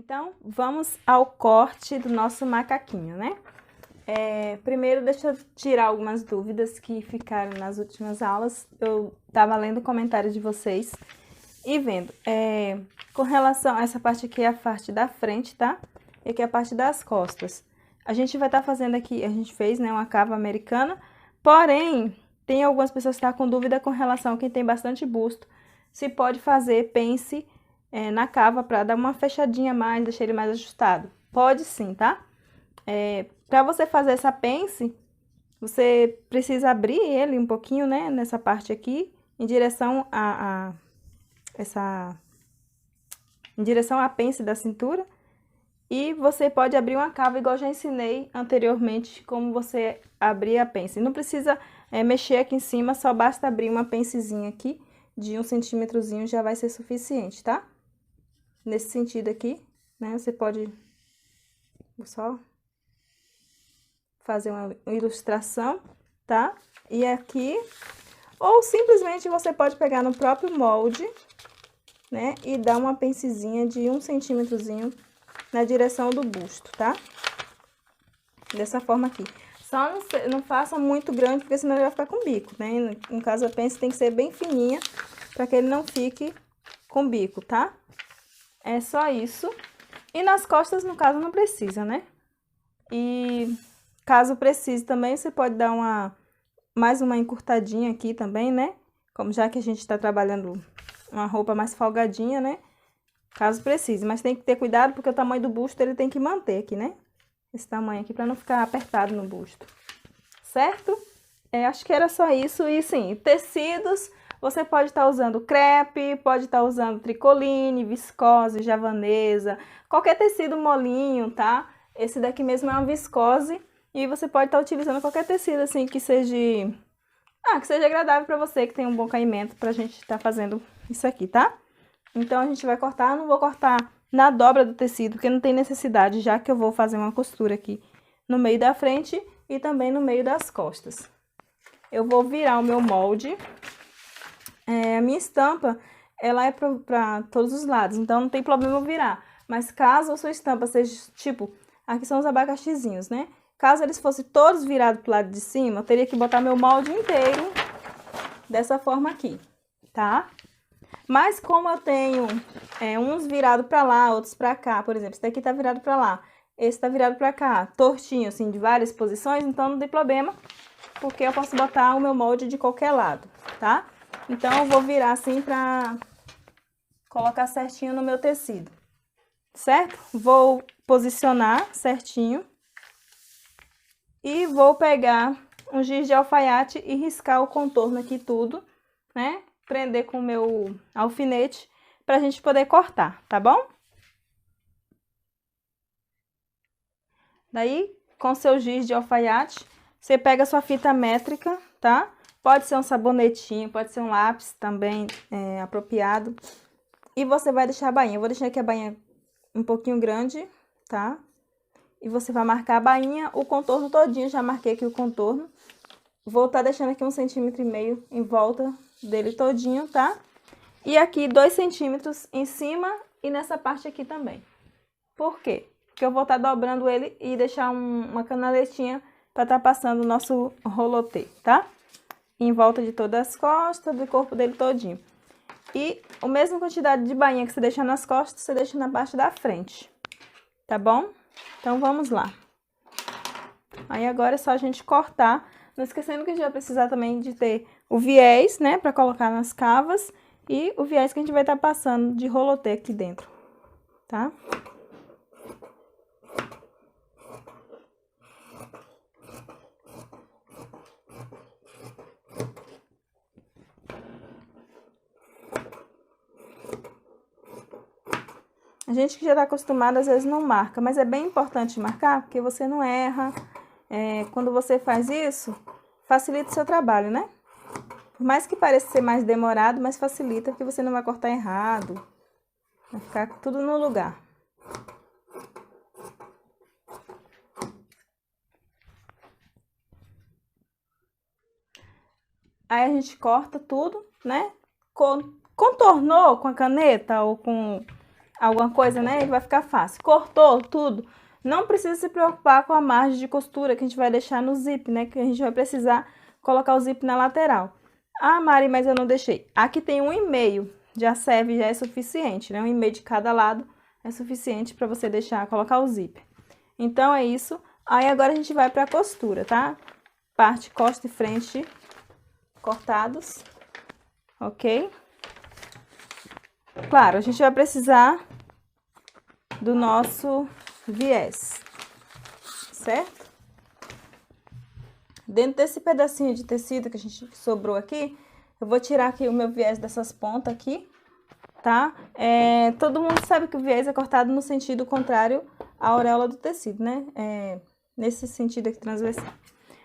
Então, vamos ao corte do nosso macaquinho, né? Primeiro, deixa eu tirar algumas dúvidas que ficaram nas últimas aulas. Eu estava lendo comentários de vocês e vendo. Com relação a essa parte aqui, é a parte da frente, tá? E aqui é a parte das costas. A gente vai estar fazendo aqui, a gente fez, né, uma cava americana, porém, tem algumas pessoas que estão com dúvida com relação a quem tem bastante busto, se pode fazer pence na cava para dar uma fechadinha a mais, deixar ele mais ajustado. Pode sim, tá? Para você fazer essa pence, você precisa abrir ele um pouquinho, né, nessa parte aqui, em direção em direção à pence da cintura. E você pode abrir uma cava, igual eu já ensinei anteriormente, como você abrir a pence. Não precisa mexer aqui em cima, só basta abrir uma pencezinha aqui, de 1 centímetrozinho já vai ser suficiente, tá? Nesse sentido aqui, né, você pode só fazer uma ilustração, tá? E aqui, ou simplesmente você pode pegar no próprio molde, né, e dar uma pencezinha de 1 centímetrozinho na direção do busto, tá? Dessa forma aqui. Só não faça muito grande, porque senão ele vai ficar com bico, né? No caso, a pence tem que ser bem fininha, para que ele não fique com bico, tá? É só isso. E nas costas, no caso, não precisa, né? E caso precise também, você pode dar mais uma encurtadinha aqui também, né? Como já que a gente tá trabalhando uma roupa mais folgadinha, né? Caso precise, mas tem que ter cuidado porque o tamanho do busto ele tem que manter aqui, né? Esse tamanho aqui, para não ficar apertado no busto, certo? Acho que era só isso. E sim, tecidos, você pode estar usando crepe, pode estar usando tricoline, viscose, javanesa, qualquer tecido molinho, tá? Esse daqui mesmo é uma viscose e você pode estar utilizando qualquer tecido assim que seja agradável para você, que tenha um bom caimento pra gente estar fazendo isso aqui, tá? Então, a gente vai cortar, não vou cortar na dobra do tecido, porque não tem necessidade, já que eu vou fazer uma costura aqui no meio da frente e também no meio das costas. Eu vou virar o meu molde. A minha estampa, ela é para todos os lados, então não tem problema eu virar. Mas caso a sua estampa seja, tipo, aqui são os abacaxizinhos, né? Caso eles fossem todos virados pro lado de cima, eu teria que botar meu molde inteiro dessa forma aqui, tá? Mas como eu tenho uns virados para lá, outros para cá, por exemplo, esse daqui tá virado para lá, esse tá virado para cá, tortinho assim, de várias posições, então não tem problema, porque eu posso botar o meu molde de qualquer lado, tá? Então eu vou virar assim para colocar certinho no meu tecido, certo? Vou posicionar certinho e vou pegar um giz de alfaiate e riscar o contorno aqui tudo, né? Prender com o meu alfinete pra gente poder cortar, tá bom? Daí, com seu giz de alfaiate, você pega a sua fita métrica, tá? Pode ser um sabonetinho, pode ser um lápis também apropriado. E você vai deixar a bainha. Eu vou deixar aqui a bainha um pouquinho grande, tá? E você vai marcar a bainha, o contorno todinho, já marquei aqui o contorno. Vou estar deixando aqui 1,5 centímetro em volta dele todinho, tá? E aqui 2 centímetros em cima e nessa parte aqui também. Por quê? Porque eu vou estar dobrando ele e deixar uma canaletinha para estar passando o nosso rolotê, tá? Em volta de todas as costas, do corpo dele todinho. E a mesma quantidade de bainha que você deixa nas costas, você deixa na parte da frente, tá bom? Então, vamos lá. Aí, agora é só a gente cortar. Não esquecendo que a gente vai precisar também de ter o viés, né, para colocar nas cavas. E o viés que a gente vai estar passando de rolotê aqui dentro, tá? A gente que já está acostumado, às vezes não marca, mas é bem importante marcar, porque você não erra. Quando você faz isso, facilita o seu trabalho, né? Por mais que pareça ser mais demorado, mas facilita, porque você não vai cortar errado. Vai ficar tudo no lugar. Aí a gente corta tudo, né? Contornou com a caneta ou com alguma coisa, né? Ele vai ficar fácil. Cortou tudo, não precisa se preocupar com a margem de costura que a gente vai deixar no zip, né? Que a gente vai precisar colocar o zip na lateral. Ah, Mari, mas eu não deixei. Aqui tem 1,5, já serve, já é suficiente, né? 1,5 de cada lado é suficiente para você colocar o zip. Então, é isso. Aí, agora a gente vai para a costura, tá? Parte costa e frente cortados, ok? Claro, a gente vai precisar do nosso viés, certo? Dentro desse pedacinho de tecido que sobrou aqui, eu vou tirar aqui o meu viés dessas pontas aqui, tá? Todo mundo sabe que o viés é cortado no sentido contrário à auréola do tecido, né? Nesse sentido aqui transversal.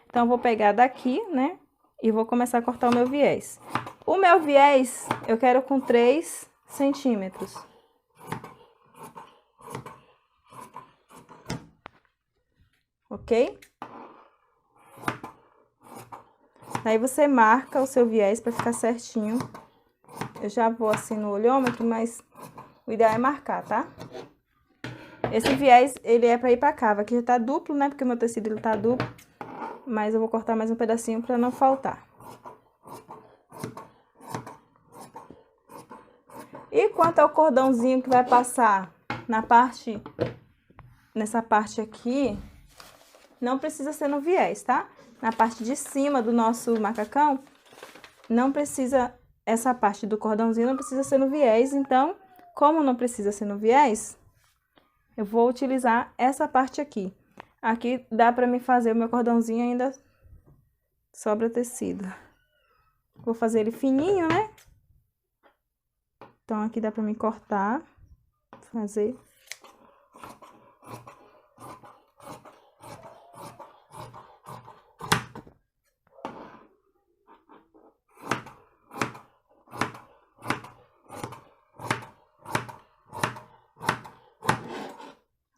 Então, eu vou pegar daqui, né? E vou começar a cortar o meu viés. O meu viés, eu quero com 3 centímetros. Ok? Aí, você marca o seu viés para ficar certinho. Eu já vou assim no olhômetro, mas o ideal é marcar, tá? Esse viés, ele é para ir pra cava. Aqui já tá duplo, né? Porque o meu tecido, ele tá duplo. Mas eu vou cortar mais um pedacinho para não faltar. E quanto ao cordãozinho que vai passar nessa parte aqui, não precisa ser no viés, tá? Na parte de cima do nosso macacão, não precisa, essa parte do cordãozinho não precisa ser no viés. Então, como não precisa ser no viés, eu vou utilizar essa parte aqui. Aqui dá pra mim fazer o meu cordãozinho, ainda sobra tecido. Vou fazer ele fininho, né? Então, aqui dá pra mim cortar, fazer.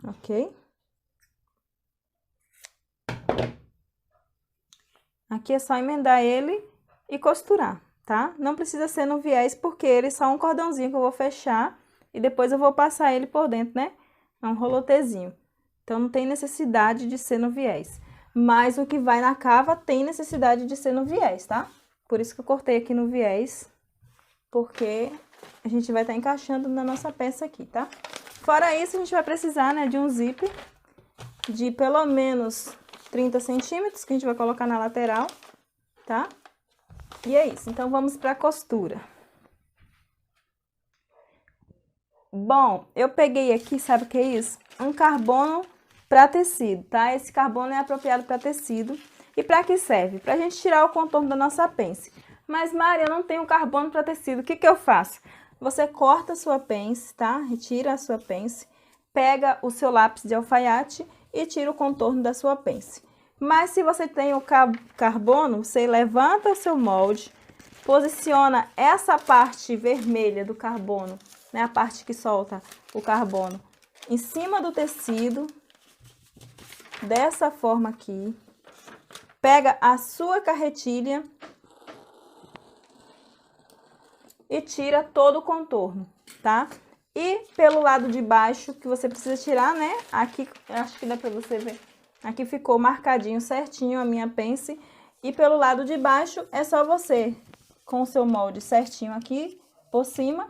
Ok? Aqui é só emendar ele e costurar, tá? Não precisa ser no viés, porque ele é só um cordãozinho que eu vou fechar e depois eu vou passar ele por dentro, né? É um rolotezinho. Então, não tem necessidade de ser no viés. Mas o que vai na cava tem necessidade de ser no viés, tá? Por isso que eu cortei aqui no viés, porque a gente vai estar encaixando na nossa peça aqui, tá? Fora isso, a gente vai precisar, né, de um zíper de pelo menos 30 centímetros, que a gente vai colocar na lateral, tá? E é isso. Então, vamos para a costura. Bom, eu peguei aqui, sabe o que é isso? Um carbono para tecido, tá? Esse carbono é apropriado para tecido. E para que serve? Para a gente tirar o contorno da nossa pence. Mas, Mari, eu não tenho carbono para tecido. O que que eu faço? Você corta a sua pence, tá? Retira a sua pence, pega o seu lápis de alfaiate e tira o contorno da sua pence. Mas se você tem o carbono, você levanta o seu molde, posiciona essa parte vermelha do carbono, né, a parte que solta o carbono, em cima do tecido, dessa forma aqui. Pega a sua carretilha e tira todo o contorno, tá? E pelo lado de baixo, que você precisa tirar, né? Aqui, acho que dá pra você ver. Aqui ficou marcadinho certinho a minha pence. E pelo lado de baixo, é só você, com o seu molde certinho aqui, por cima,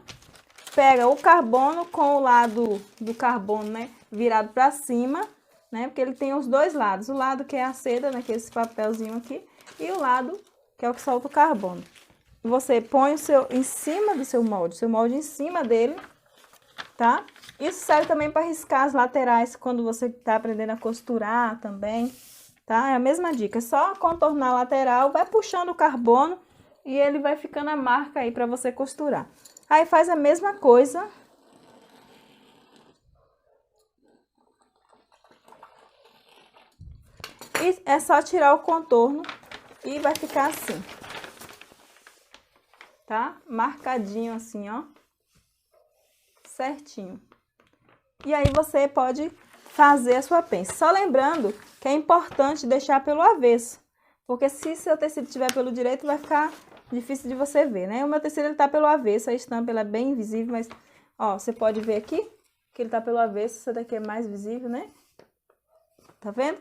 pega o carbono com o lado do carbono, né, virado pra cima, né? Porque ele tem os dois lados. O lado que é a seda, né, que é esse papelzinho aqui, e o lado que é o que solta o carbono. Você põe em cima do seu molde em cima dele, tá? Isso serve também para riscar as laterais quando você tá aprendendo a costurar também, tá? É a mesma dica, é só contornar a lateral, vai puxando o carbono e ele vai ficando a marca aí para você costurar. Aí faz a mesma coisa. E é só tirar o contorno e vai ficar assim. Tá? Marcadinho assim, ó. Certinho. E aí você pode fazer a sua pence. Só lembrando que é importante deixar pelo avesso, porque se seu tecido estiver pelo direito, vai ficar difícil de você ver, né? O meu tecido, ele tá pelo avesso, a estampa, ela é bem invisível, mas, ó, você pode ver aqui, que ele tá pelo avesso, essa daqui é mais visível, né? Tá vendo?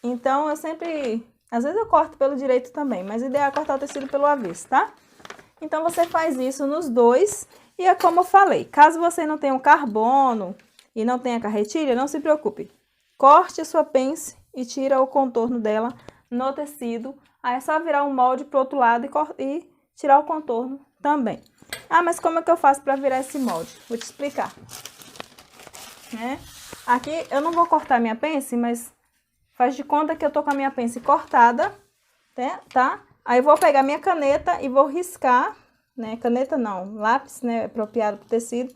Então, eu sempre... Às vezes eu corto pelo direito também, mas o ideal é cortar o tecido pelo avesso, tá? Então, você faz isso nos dois. E é como eu falei, caso você não tenha um carbono e não tenha carretilha, não se preocupe. Corte a sua pence e tira o contorno dela no tecido. Aí é só virar o molde pro outro lado e tirar o contorno também. Ah, mas como é que eu faço para virar esse molde? Vou te explicar. Aqui eu não vou cortar minha pence, mas faz de conta que eu tô com a minha pence cortada, tá? Aí eu vou pegar minha caneta e vou riscar, né? Caneta não, lápis, né? Apropriado pro tecido.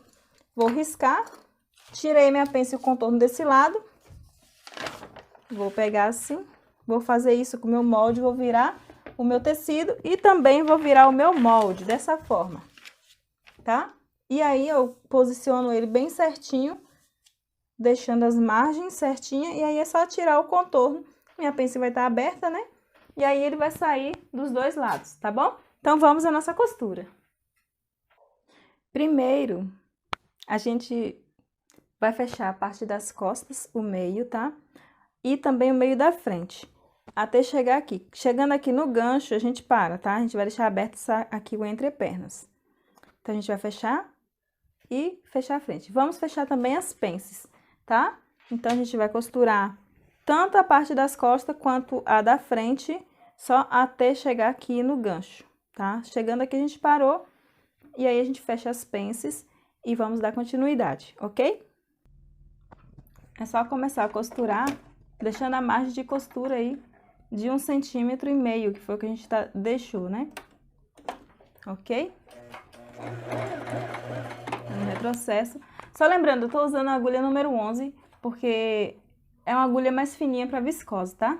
Vou riscar. Tirei minha pence e o contorno desse lado. Vou pegar assim. Vou fazer isso com o meu molde, vou virar o meu tecido e também vou virar o meu molde dessa forma, tá? E aí eu posiciono ele bem certinho, deixando as margens certinhas, e aí é só tirar o contorno. Minha pence vai estar aberta, né? E aí ele vai sair dos dois lados, tá bom? Então, vamos à nossa costura. Primeiro, a gente vai fechar a parte das costas, o meio, tá? E também o meio da frente, até chegar aqui. Chegando aqui no gancho, a gente para, tá? A gente vai deixar aberto aqui o entrepernas. Então, a gente vai fechar e fechar a frente. Vamos fechar também as pences, tá? Então, a gente vai costurar tanto a parte das costas quanto a da frente, só até chegar aqui no gancho, tá? Chegando aqui, a gente parou e aí a gente fecha as pences e vamos dar continuidade, ok? É só começar a costurar, deixando a margem de costura aí de 1,5 cm, que foi o que a gente deixou, né? Ok? No retrocesso. Só lembrando, eu tô usando a agulha número 11, porque é uma agulha mais fininha para viscose, tá?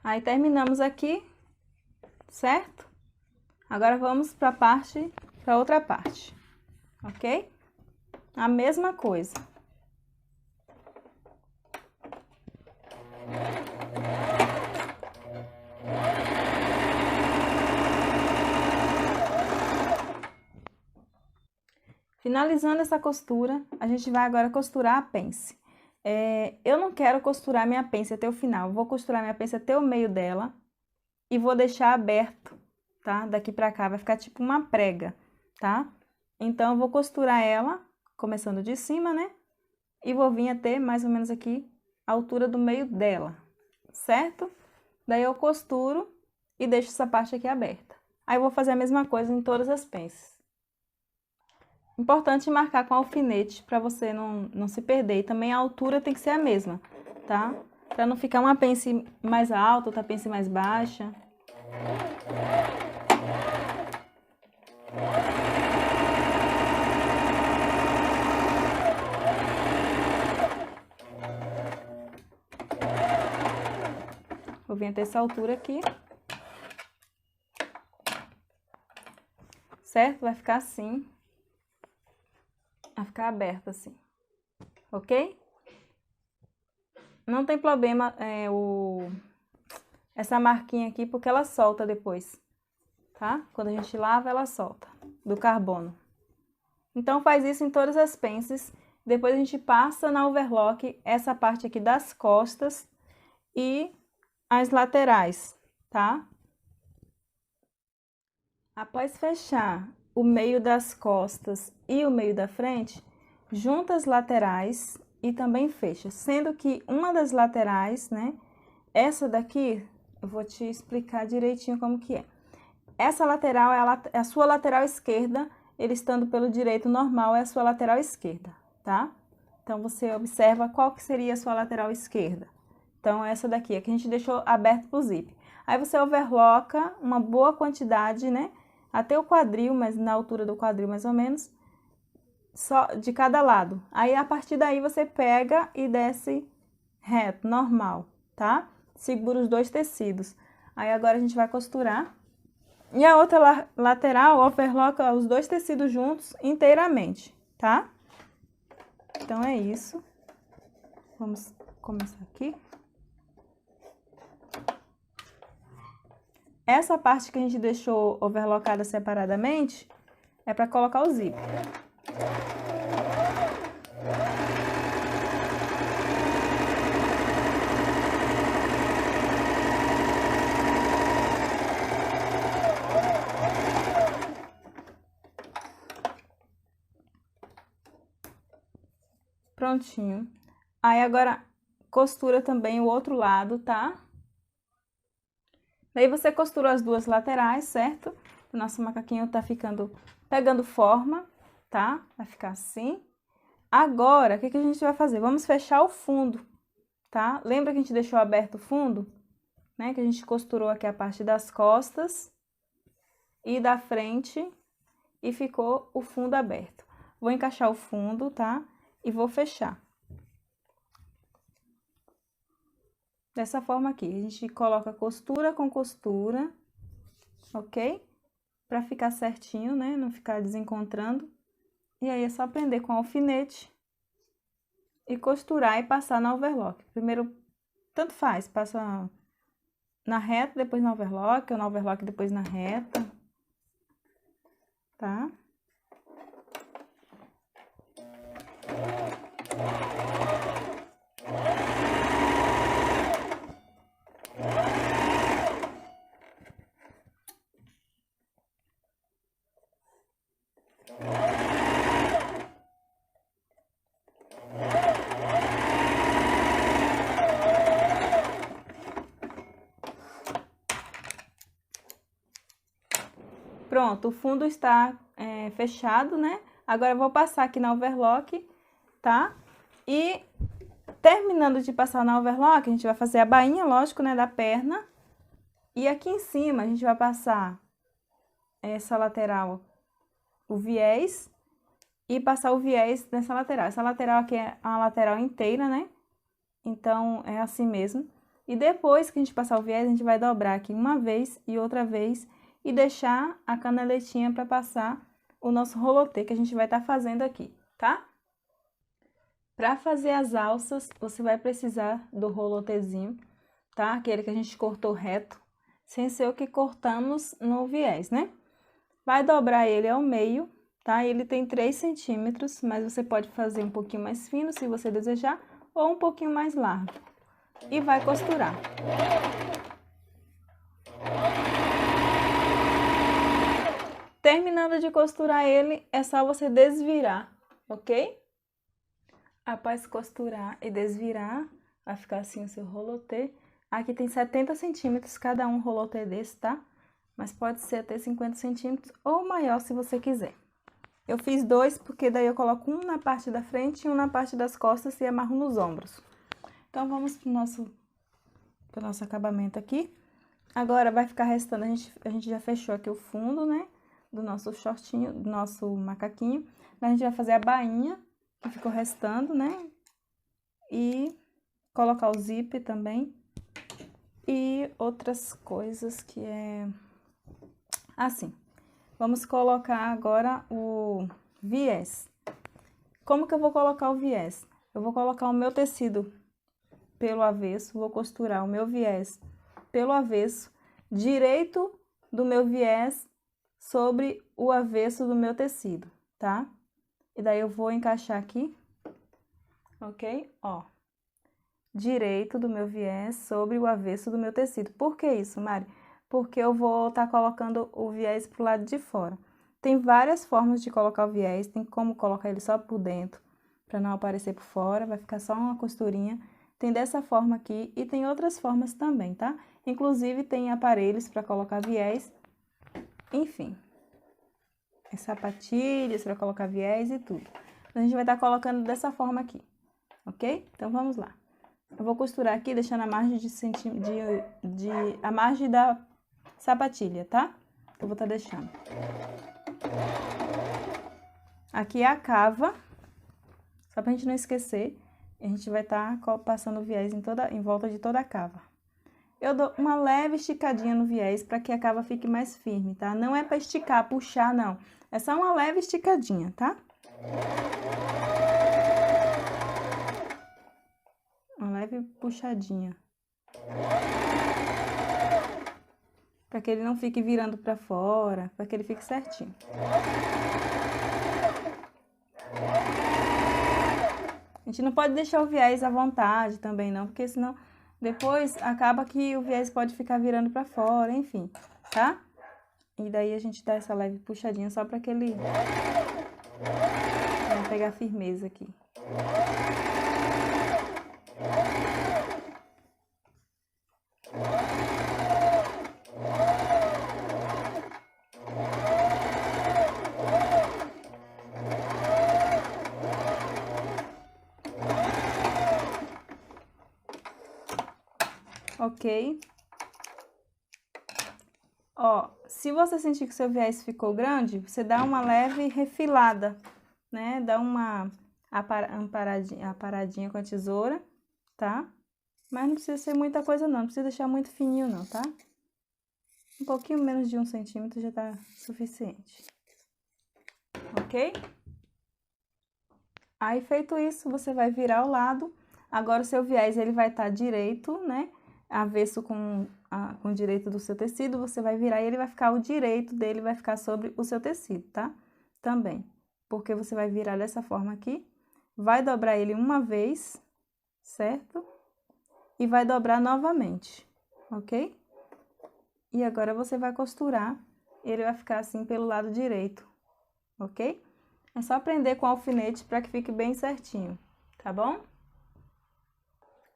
Aí, terminamos aqui, certo? Agora, vamos para outra parte, ok? A mesma coisa. Finalizando essa costura, a gente vai agora costurar a pence. Eu não quero costurar minha pence até o final, vou costurar minha pence até o meio dela e vou deixar aberto, tá? Daqui pra cá, vai ficar tipo uma prega, tá? Então, eu vou costurar ela, começando de cima, né? E vou vir até mais ou menos aqui, a altura do meio dela, certo? Daí, eu costuro e deixo essa parte aqui aberta. Aí, eu vou fazer a mesma coisa em todas as pences. Importante marcar com alfinete para você não se perder. E também a altura tem que ser a mesma, tá? Para não ficar uma pence mais alta, outra pence mais baixa. Vou vir até essa altura aqui. Certo? Vai ficar assim. Vai ficar aberto assim, ok? Não tem problema essa marquinha aqui, porque ela solta depois, tá? Quando a gente lava, ela solta do carbono. Então, faz isso em todas as pences. Depois a gente passa na overlock essa parte aqui das costas e as laterais, tá? Após fechar o meio das costas e o meio da frente, junta as laterais e também fecha, sendo que uma das laterais, né, essa daqui, eu vou te explicar direitinho como que é. Essa lateral é a sua lateral esquerda, ele estando pelo direito normal é a sua lateral esquerda, tá? Então, você observa qual que seria a sua lateral esquerda. Então, essa daqui, que a gente deixou aberto pro zíper. Aí, você overlocka uma boa quantidade, né? Até o quadril, mas na altura do quadril mais ou menos. só de cada lado. Aí, a partir daí, você pega e desce reto, normal, tá? Segura os dois tecidos. Aí, agora a gente vai costurar. E a outra lateral, overloca os dois tecidos juntos inteiramente, tá? Então, é isso. Vamos começar aqui. Essa parte que a gente deixou overlocada separadamente é para colocar o zíper. Prontinho. Aí, agora, costura também o outro lado, tá? Daí, você costura as duas laterais, certo? O nosso macaquinho tá pegando forma, tá? Vai ficar assim. Agora, o que a gente vai fazer? Vamos fechar o fundo, tá? Lembra que a gente deixou aberto o fundo? Né? Que a gente costurou aqui a parte das costas e da frente e ficou o fundo aberto. Vou encaixar o fundo, tá? E vou fechar. Dessa forma aqui, a gente coloca costura com costura, ok? Pra ficar certinho, né? Não ficar desencontrando. E aí, é só prender com alfinete e costurar e passar na overlock. Primeiro, tanto faz, passa na reta, depois na overlock, ou na overlock, depois na reta, tá? Pronto, o fundo está fechado, né? Agora, eu vou passar aqui na overlock, tá? E terminando de passar na overlock, a gente vai fazer a bainha, lógico, né, da perna. E aqui em cima, a gente vai passar essa lateral, o viés, e passar o viés nessa lateral. Essa lateral aqui é a lateral inteira, né? Então, é assim mesmo. E depois que a gente passar o viés, a gente vai dobrar aqui uma vez e outra vez e deixar a canaletinha para passar o nosso rolotê que a gente vai estar fazendo aqui, tá? Para fazer as alças, você vai precisar do rolotezinho, tá? Aquele que a gente cortou reto, sem ser o que cortamos no viés, né? Vai dobrar ele ao meio, tá? Ele tem 3 centímetros, mas você pode fazer um pouquinho mais fino, se você desejar, ou um pouquinho mais largo. E vai costurar. Terminando de costurar ele, é só você desvirar, ok? Após costurar e desvirar, vai ficar assim o seu rolotê. Aqui tem 70 centímetros cada um rolotê desse, tá? Mas pode ser até 50 centímetros ou maior se você quiser. Eu fiz 2 porque daí eu coloco um na parte da frente e um na parte das costas e amarro nos ombros. Então, vamos pro nosso acabamento aqui. Agora, vai ficar restando, a gente já fechou aqui o fundo, né? Do nosso shortinho, do nosso macaquinho. Agora, a gente vai fazer a bainha que ficou restando, né? E colocar o zíper também. E outras coisas que é assim. Vamos colocar agora o viés. Como que eu vou colocar o viés? Eu vou colocar o meu tecido pelo avesso, vou costurar o meu viés pelo avesso, direito do meu viés sobre o avesso do meu tecido, tá? E daí eu vou encaixar aqui, ok? Ó, direito do meu viés sobre o avesso do meu tecido. Por que isso, Mari? Porque eu vou estar colocando o viés pro lado de fora. Tem várias formas de colocar o viés, tem como colocar ele só por dentro, para não aparecer por fora, vai ficar só uma costurinha. Tem dessa forma aqui e tem outras formas também, tá? Inclusive, tem aparelhos para colocar viés, enfim. Sapatilhas para colocar viés e tudo. A gente vai estar colocando dessa forma aqui, ok? Então, vamos lá. Eu vou costurar aqui, deixando a margem a margem da sapatilha, tá? Eu vou estar deixando. Aqui é a cava, só pra gente não esquecer. A gente vai estar passando o viés em volta de toda a cava. Eu dou uma leve esticadinha no viés para que a cava fique mais firme, tá? Não é para esticar, puxar, não. É só uma leve esticadinha, tá? Uma leve puxadinha. Para que ele não fique virando para fora, para que ele fique certinho. A gente não pode deixar o viés à vontade também, não, porque senão depois acaba que o viés pode ficar virando para fora, enfim, tá? E daí a gente dá essa leve puxadinha só para que ele vai pegar firmeza aqui. Ok? Ó, se você sentir que seu viés ficou grande, você dá uma leve refilada, né? Dá uma aparadinha com a tesoura, tá? Mas não precisa ser muita coisa não, não precisa deixar muito fininho não, tá? Um pouquinho menos de 1 centímetro já tá suficiente. Ok? Aí, feito isso, você vai virar o lado. Agora, o seu viés, ele vai estar direito, né? Avesso com o direito do seu tecido, você vai virar e ele vai ficar, o direito dele vai ficar sobre o seu tecido, tá? Também, porque você vai virar dessa forma aqui, vai dobrar ele uma vez, certo? E vai dobrar novamente, ok? E agora você vai costurar, ele vai ficar assim pelo lado direito, ok? É só prender com alfinete para que fique bem certinho, tá bom?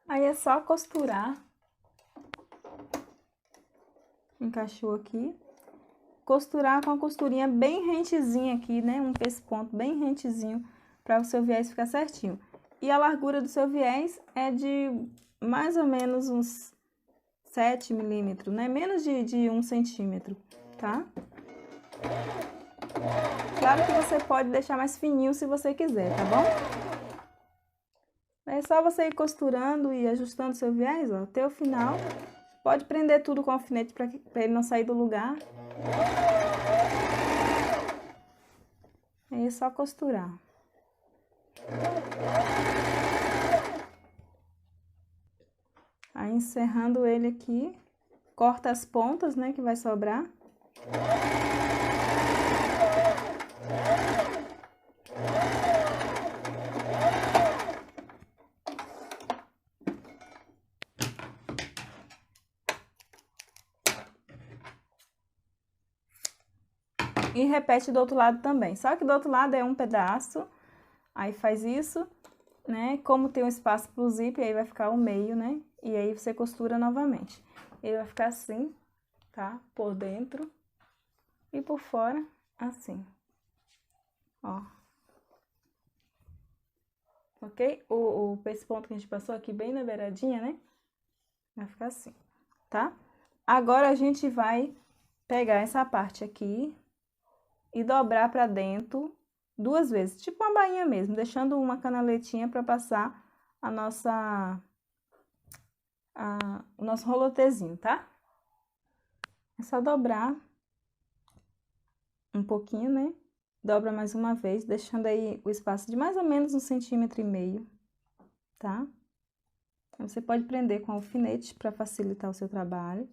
Aí é só costurar. Encaixou aqui. Costurar com a costurinha bem rentezinha aqui, né? Um pesponto bem rentezinho para o seu viés ficar certinho. E a largura do seu viés é de mais ou menos uns 7 milímetros, né? Menos de 1 centímetro, tá? Claro que você pode deixar mais fininho se você quiser, tá bom? É só você ir costurando e ajustando seu viés, ó, até o final. Pode prender tudo com alfinete para ele não sair do lugar. Aí é só costurar. Aí encerrando ele aqui, corta as pontas, né, que vai sobrar. E repete do outro lado também. Só que do outro lado é um pedaço, aí faz isso, né? Como tem um espaço pro zíper, aí vai ficar o meio, né? E aí você costura novamente. Ele vai ficar assim, tá? Por dentro e por fora, assim. Ó. Ok? O pesponto que a gente passou aqui bem na beiradinha, né? Vai ficar assim, tá? Agora a gente vai pegar essa parte aqui e dobrar pra dentro 2 vezes, tipo uma bainha mesmo, deixando uma canaletinha para passar a nossa o nosso rolotezinho, tá? É só dobrar um pouquinho, né? Dobra mais uma vez, deixando aí o espaço de mais ou menos 1,5 centímetros, tá? Você pode prender com alfinete para facilitar o seu trabalho.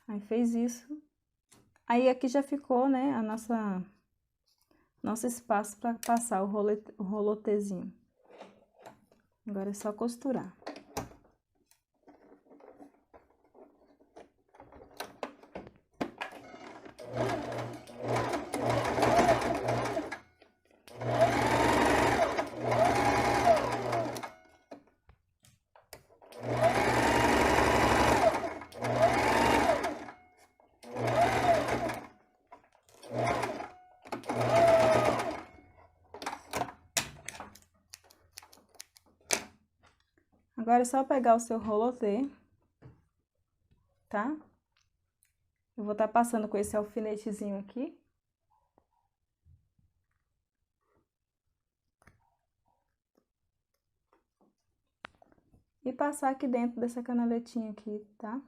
Aí fez isso. Aí aqui já ficou, né, a nosso espaço para passar o rolotezinho. Agora é só costurar. Agora é só pegar o seu rolotê, tá? Eu vou estar passando com esse alfinetezinho aqui, e passar aqui dentro dessa canaletinha aqui, tá?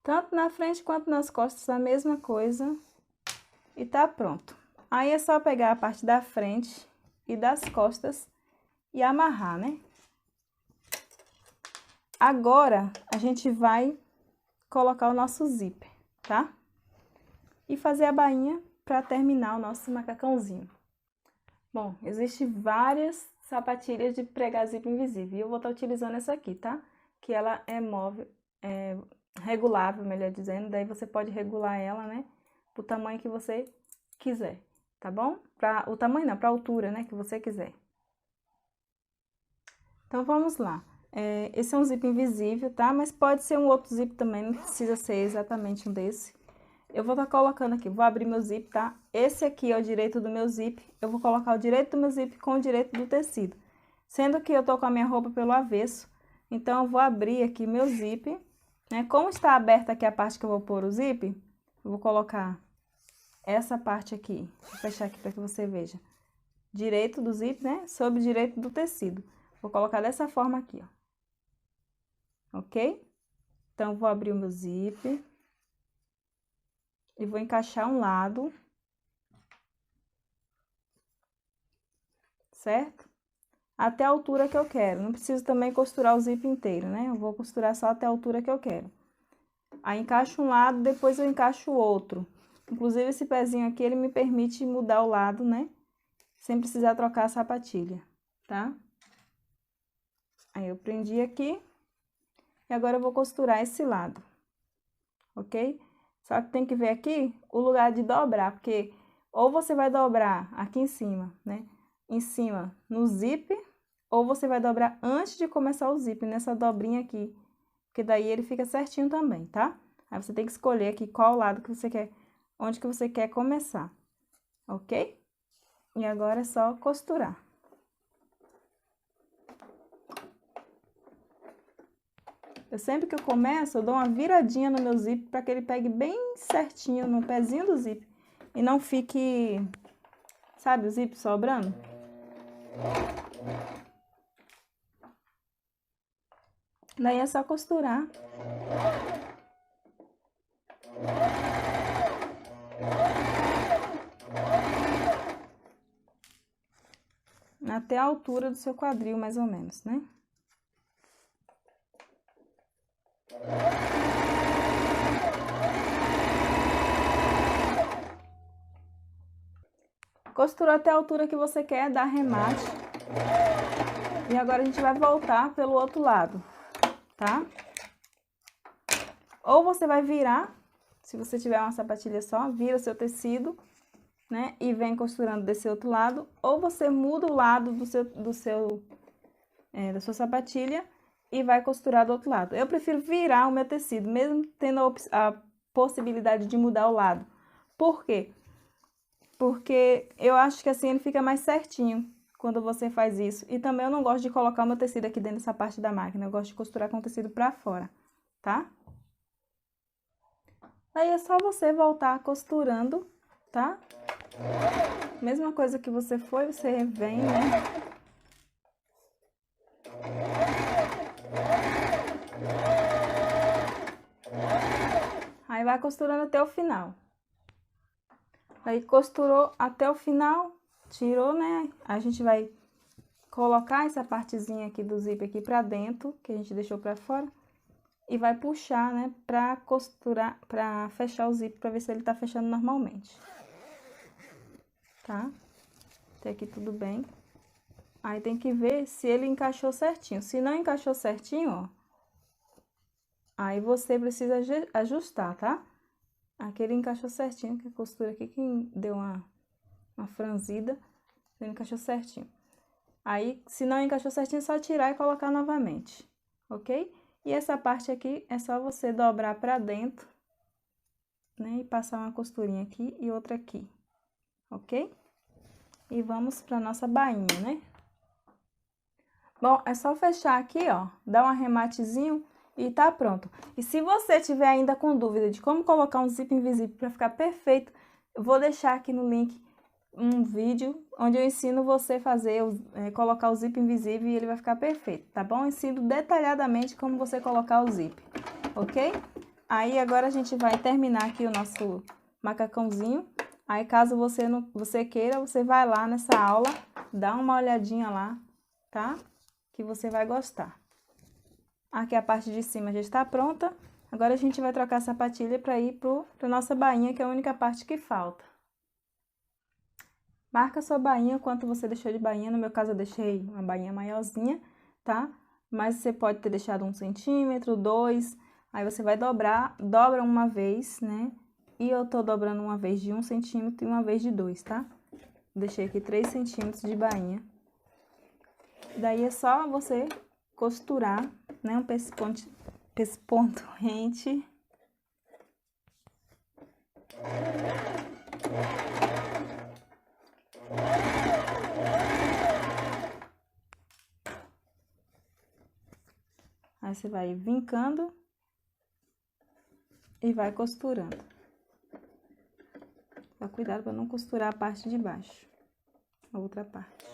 Tanto na frente quanto nas costas, a mesma coisa. E tá pronto. Aí é só pegar a parte da frente e das costas e amarrar, né? Agora, a gente vai colocar o nosso zíper, tá? E fazer a bainha para terminar o nosso macacãozinho. Bom, existem várias sapatilhas de pregar zíper invisível. E eu vou estar utilizando essa aqui, tá? Que ela é móvel, regulável, melhor dizendo. Daí você pode regular ela, né? Pro tamanho que você quiser, tá bom? O tamanho não, pra altura, né? Que você quiser. Então, vamos lá. Esse é um zíper invisível, tá? Mas pode ser um outro zíper também, não precisa ser exatamente um desse. Eu vou estar colocando aqui, vou abrir meu zíper, tá? Esse aqui é o direito do meu zíper. Eu vou colocar o direito do meu zíper com o direito do tecido. Sendo que eu tô com a minha roupa pelo avesso, então eu vou abrir aqui meu zíper, né? Como está aberta aqui a parte que eu vou pôr o zíper, eu vou colocar essa parte aqui. Vou fechar aqui para que você veja. Direito do zíper, né? Sobre o direito do tecido. Vou colocar dessa forma aqui, ó. Ok? Então, vou abrir o meu zíper. E vou encaixar um lado. Certo? Até a altura que eu quero. Não preciso também costurar o zíper inteiro, né? Eu vou costurar só até a altura que eu quero. Aí, encaixo um lado, depois eu encaixo o outro. Inclusive, esse pezinho aqui, ele me permite mudar o lado, né? Sem precisar trocar a sapatilha, tá? Aí, eu prendi aqui. E agora, eu vou costurar esse lado. Ok? Só que tem que ver aqui o lugar de dobrar, porque ou você vai dobrar aqui em cima, né? Em cima no zíper, ou você vai dobrar antes de começar o zíper, nessa dobrinha aqui. Porque daí ele fica certinho também, tá? Aí você tem que escolher aqui qual lado que você quer, onde que você quer começar, ok? E agora é só costurar. Eu sempre que eu começo, eu dou uma viradinha no meu zíper para que ele pegue bem certinho no pezinho do zíper. E não fique, sabe, o zíper sobrando. Daí é só costurar. Até a altura do seu quadril, mais ou menos, né? Costurou até a altura que você quer, dá remate. E agora a gente vai voltar pelo outro lado, tá? Ou você vai virar, se você tiver uma sapatilha só, vira o seu tecido, né? E vem costurando desse outro lado. Ou você muda o lado da sua sapatilha e vai costurar do outro lado. Eu prefiro virar o meu tecido, mesmo tendo a possibilidade de mudar o lado. Por quê? Porque eu acho que assim ele fica mais certinho quando você faz isso. E também eu não gosto de colocar o meu tecido aqui dentro dessa parte da máquina. Eu gosto de costurar com o tecido pra fora, tá? Aí é só você voltar costurando, tá? Mesma coisa que você foi, você vem, né? Aí vai costurando até o final. Aí costurou até o final, tirou, né? A gente vai colocar essa partezinha aqui do zíper aqui pra dentro, que a gente deixou pra fora. E vai puxar, né? Pra costurar, pra fechar o zíper, pra ver se ele tá fechando normalmente. Tá? Até aqui tudo bem. Aí tem que ver se ele encaixou certinho. Se não encaixou certinho, ó. Aí você precisa ajustar, tá? Aqui ele encaixou certinho, que a costura aqui que deu uma franzida, ele encaixou certinho. Aí, se não encaixou certinho, é só tirar e colocar novamente, ok? E essa parte aqui é só você dobrar pra dentro, né? E passar uma costurinha aqui e outra aqui, ok? E vamos pra nossa bainha, né? Bom, é só fechar aqui, ó, dar um arrematezinho e tá pronto. E se você tiver ainda com dúvida de como colocar um zíper invisível para ficar perfeito, eu vou deixar aqui no link um vídeo onde eu ensino você a fazer, colocar o zíper invisível e ele vai ficar perfeito, tá bom? Eu ensino detalhadamente como você colocar o zíper, ok? Aí agora a gente vai terminar aqui o nosso macacãozinho. Aí caso você queira, você vai lá nessa aula, dá uma olhadinha lá, tá? Que você vai gostar. Aqui a parte de cima já está pronta. Agora a gente vai trocar a sapatilha para ir para nossa bainha, que é a única parte que falta. Marca a sua bainha, quanto você deixou de bainha. No meu caso eu deixei uma bainha maiorzinha, tá? Mas você pode ter deixado 1 centímetro, 2. Aí você vai dobra uma vez, né? E eu tô dobrando uma vez de 1 centímetro e uma vez de 2, tá? Deixei aqui 3 centímetros de bainha. Daí é só você costurar, né? Um pesponto rente. Aí você vai vincando e vai costurando. Só cuidado para não costurar a parte de baixo, a outra parte.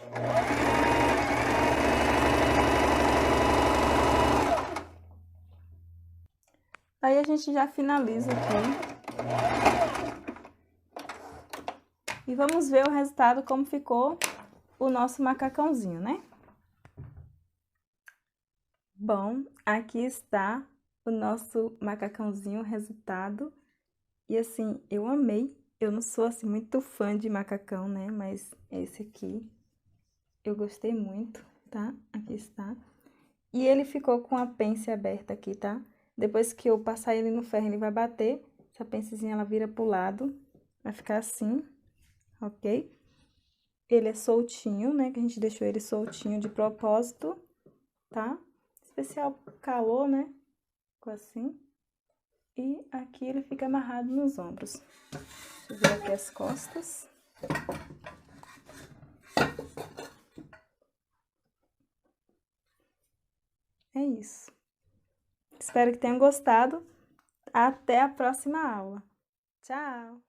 Aí a gente já finaliza aqui. E vamos ver o resultado, como ficou o nosso macacãozinho, né? Bom, aqui está o nosso macacãozinho, o resultado. E assim, eu amei. Eu não sou assim muito fã de macacão, né? Mas esse aqui eu gostei muito, tá? Aqui está. E ele ficou com a pence aberta aqui, tá? Depois que eu passar ele no ferro, ele vai bater. Essa pencezinha, ela vira pro lado. Vai ficar assim, ok? Ele é soltinho, né? Que a gente deixou ele soltinho de propósito, tá? Especial calor, né? Ficou assim. E aqui ele fica amarrado nos ombros. Deixa eu ver aqui as costas. É isso. Espero que tenham gostado. Até a próxima aula. Tchau!